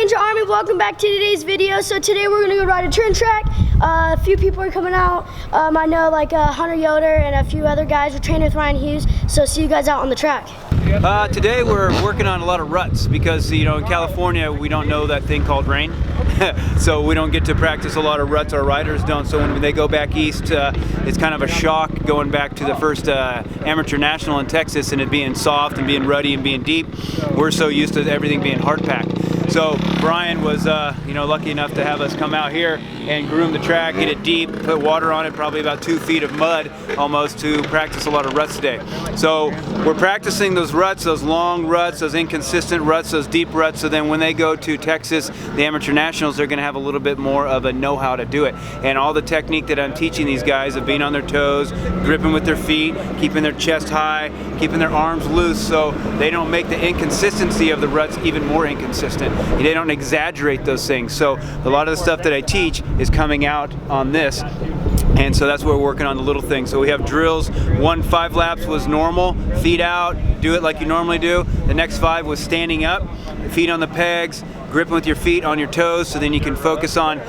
Danger Army, welcome back to today's video. So today we're gonna go ride a turn track. A few people are coming out. I know like Hunter Yoder and a few other guys. We're training with Ryan Hughes. So see you guys out on the track. Today we're working on a lot of ruts because, you know, in California we don't know that thing called rain. So we don't get to practice a lot of ruts, our riders don't. So when they go back east, it's kind of a shock going back to the first amateur national in Texas and it being soft and being ruddy and being deep. We're so used to everything being hard packed. So Brian was lucky enough to have us come out here and groom the track, get it deep, put water on it, probably about 2 feet of mud almost, to practice a lot of ruts today. So we're practicing those ruts, those long ruts, those inconsistent ruts, those deep ruts, so then when they go to Texas, the amateur nationals, they're going to have a little bit more of a know-how to do it. And all the technique that I'm teaching these guys of being on their toes, gripping with their feet, keeping their chest high, keeping their arms loose so they don't make the inconsistency of the ruts even more inconsistent. They don't exaggerate those things. So a lot of the stuff that I teach is coming out on this. And so that's what we're working on, the little things. So we have drills. 5 laps was normal, feet out, do it like you normally do. The next 5 was standing up, feet on the pegs, gripping with your feet on your toes, so then you can focus on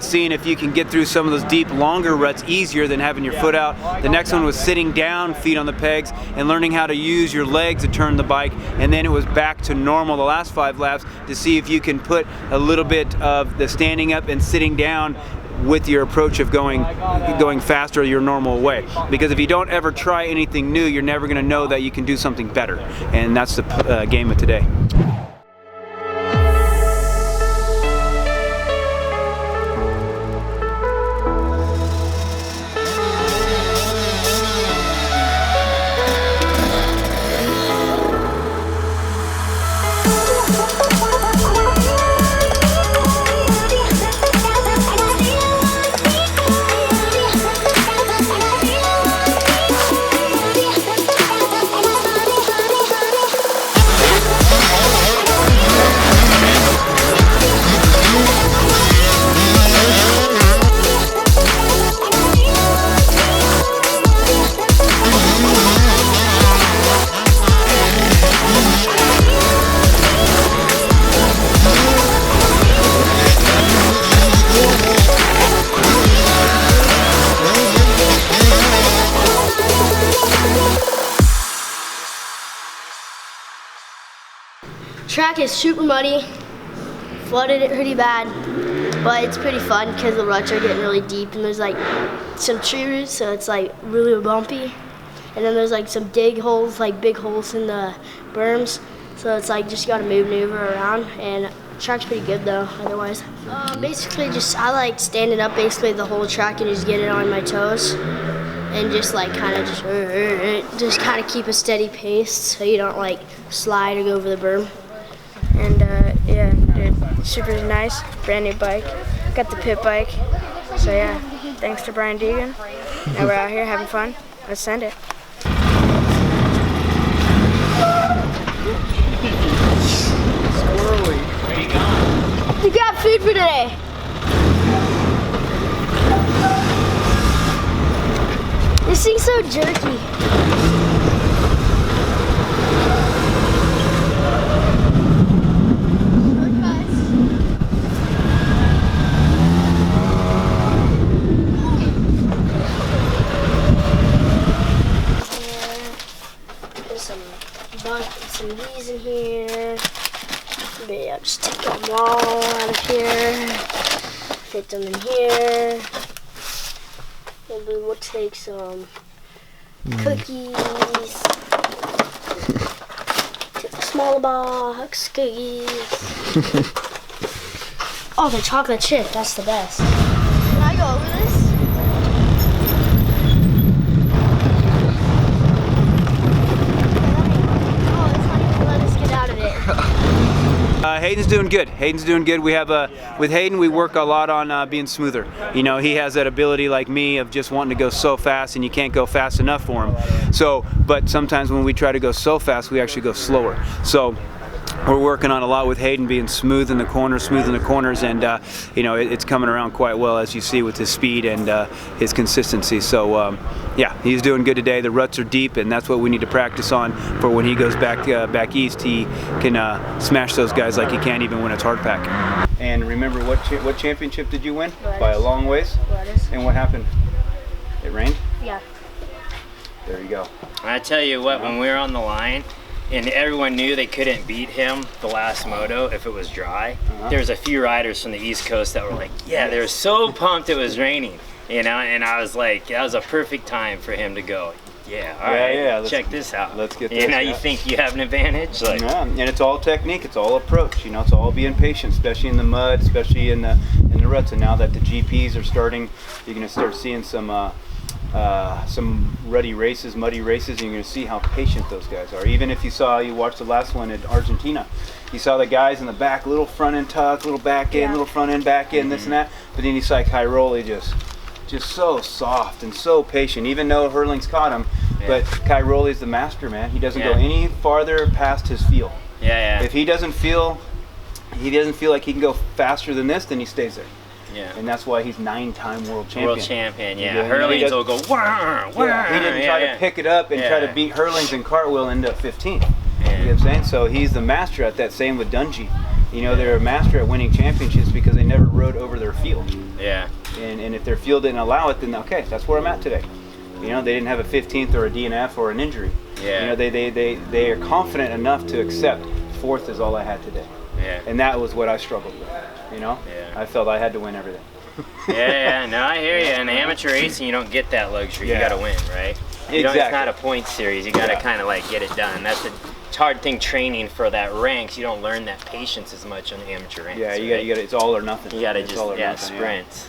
seeing if you can get through some of those deep, longer ruts easier than having your foot out. The next one was sitting down, feet on the pegs, and learning how to use your legs to turn the bike. And then it was back to normal the last 5 laps to see if you can put a little bit of the standing up and sitting down with your approach of going faster your normal way. Because if you don't ever try anything new, you're never going to know that you can do something better. And that's the game of today. Track is super muddy, flooded it pretty bad, but it's pretty fun because the ruts are getting really deep and there's like some tree roots, so it's like really bumpy. And then there's like some dig holes, like big holes in the berms, so it's like just gotta maneuver around. And the track's pretty good though, otherwise. Basically I like standing up basically the whole track and just get it on my toes. And just like kind of just kind of keep a steady pace so you don't like slide or go over the berm. And yeah, dude, super nice, brand new bike. Got the pit bike. So yeah, thanks to Brian Deegan. Now we're out here having fun. Let's send it. Squirrely. You got food for today. This thing's so jerky. Some of these in here. Maybe I'll just take them all out of here. Fit them in here. Maybe we'll take some cookies. Take the smaller box, cookies. Oh, the chocolate chip, that's the best. Can I go over this? Hayden's doing good. Hayden's doing good. We have with Hayden, we work a lot on being smoother. You know, he has that ability like me of just wanting to go so fast, and you can't go fast enough for him. So, but sometimes when we try to go so fast, we actually go slower. So we're working on a lot with Hayden being smooth in the corners, and you know, it's coming around quite well, as you see, with his speed and his consistency. So yeah, he's doing good today. The ruts are deep, and that's what we need to practice on for when he goes back east. He can smash those guys like he can't even win a hard pack. And remember, what championship did you win? Lettuce. By a long ways. Lettuce. And what happened? It rained? Yeah. There you go. I tell you what, when we were on the line, and everyone knew they couldn't beat him the last moto if it was dry. There was a few riders from the East Coast that were like, yeah, they were so pumped it was raining, you know, and I was like, that was a perfect time for him to go, yeah, all right, check this out. Let's get this. You know, you think you have an advantage? Like, yeah, and it's all technique, it's all approach, you know, it's all being patient, especially in the mud, especially in the ruts. And now that the GPs are starting, you're going to start seeing some muddy races, and you're going to see how patient those guys are. Even if you watched the last one in Argentina, you saw the guys in the back, little front end tuck, little back end, little front end, back end, this and that. But then you saw Hailie just so soft and so patient, even though Hurling's caught him. But Hailie's the master, man. He doesn't go any farther past his feel. If he doesn't feel like he can go faster than this, then he stays there. Yeah. And that's why he's 9-time world champion. World champion, yeah. Hurlings will go, wah, wah. He didn't try to pick it up and try to beat Hurlings and cartwheel into 15. You know what I'm saying? So he's the master at that. Same with Dungey. You know, they're a master at winning championships because they never rode over their field. Yeah. And if their field didn't allow it, then okay, that's where I'm at today. You know, they didn't have a 15th or a DNF or an injury. Yeah. You know, they are confident enough to accept 4th is all I had today. Yeah. And that was what I struggled with. You know, I felt I had to win everything. No, I hear you. In amateur racing, you don't get that luxury. You got to win, right? You Exactly. It's not a point series. You got to kind of like get it done. That's the hard thing training for that ranks. You don't learn that patience as much on the amateur ranks. Yeah, you got. It's all or nothing. You got to it's just sprint.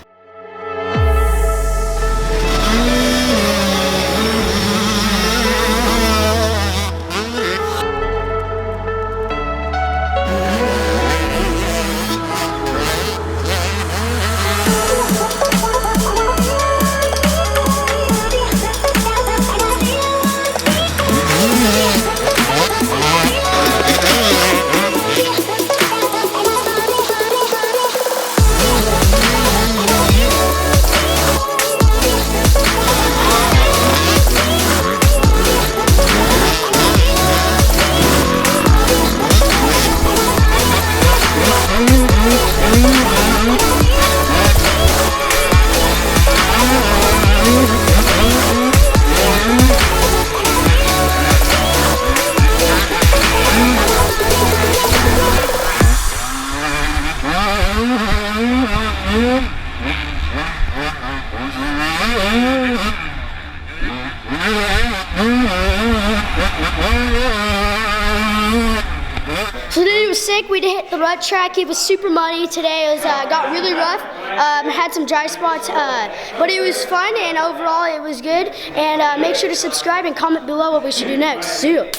So today was sick. We hit the rut track. It was super muddy today. It was got really rough. Had some dry spots, but it was fun, and overall it was good. And make sure to subscribe and comment below what we should do next. See you.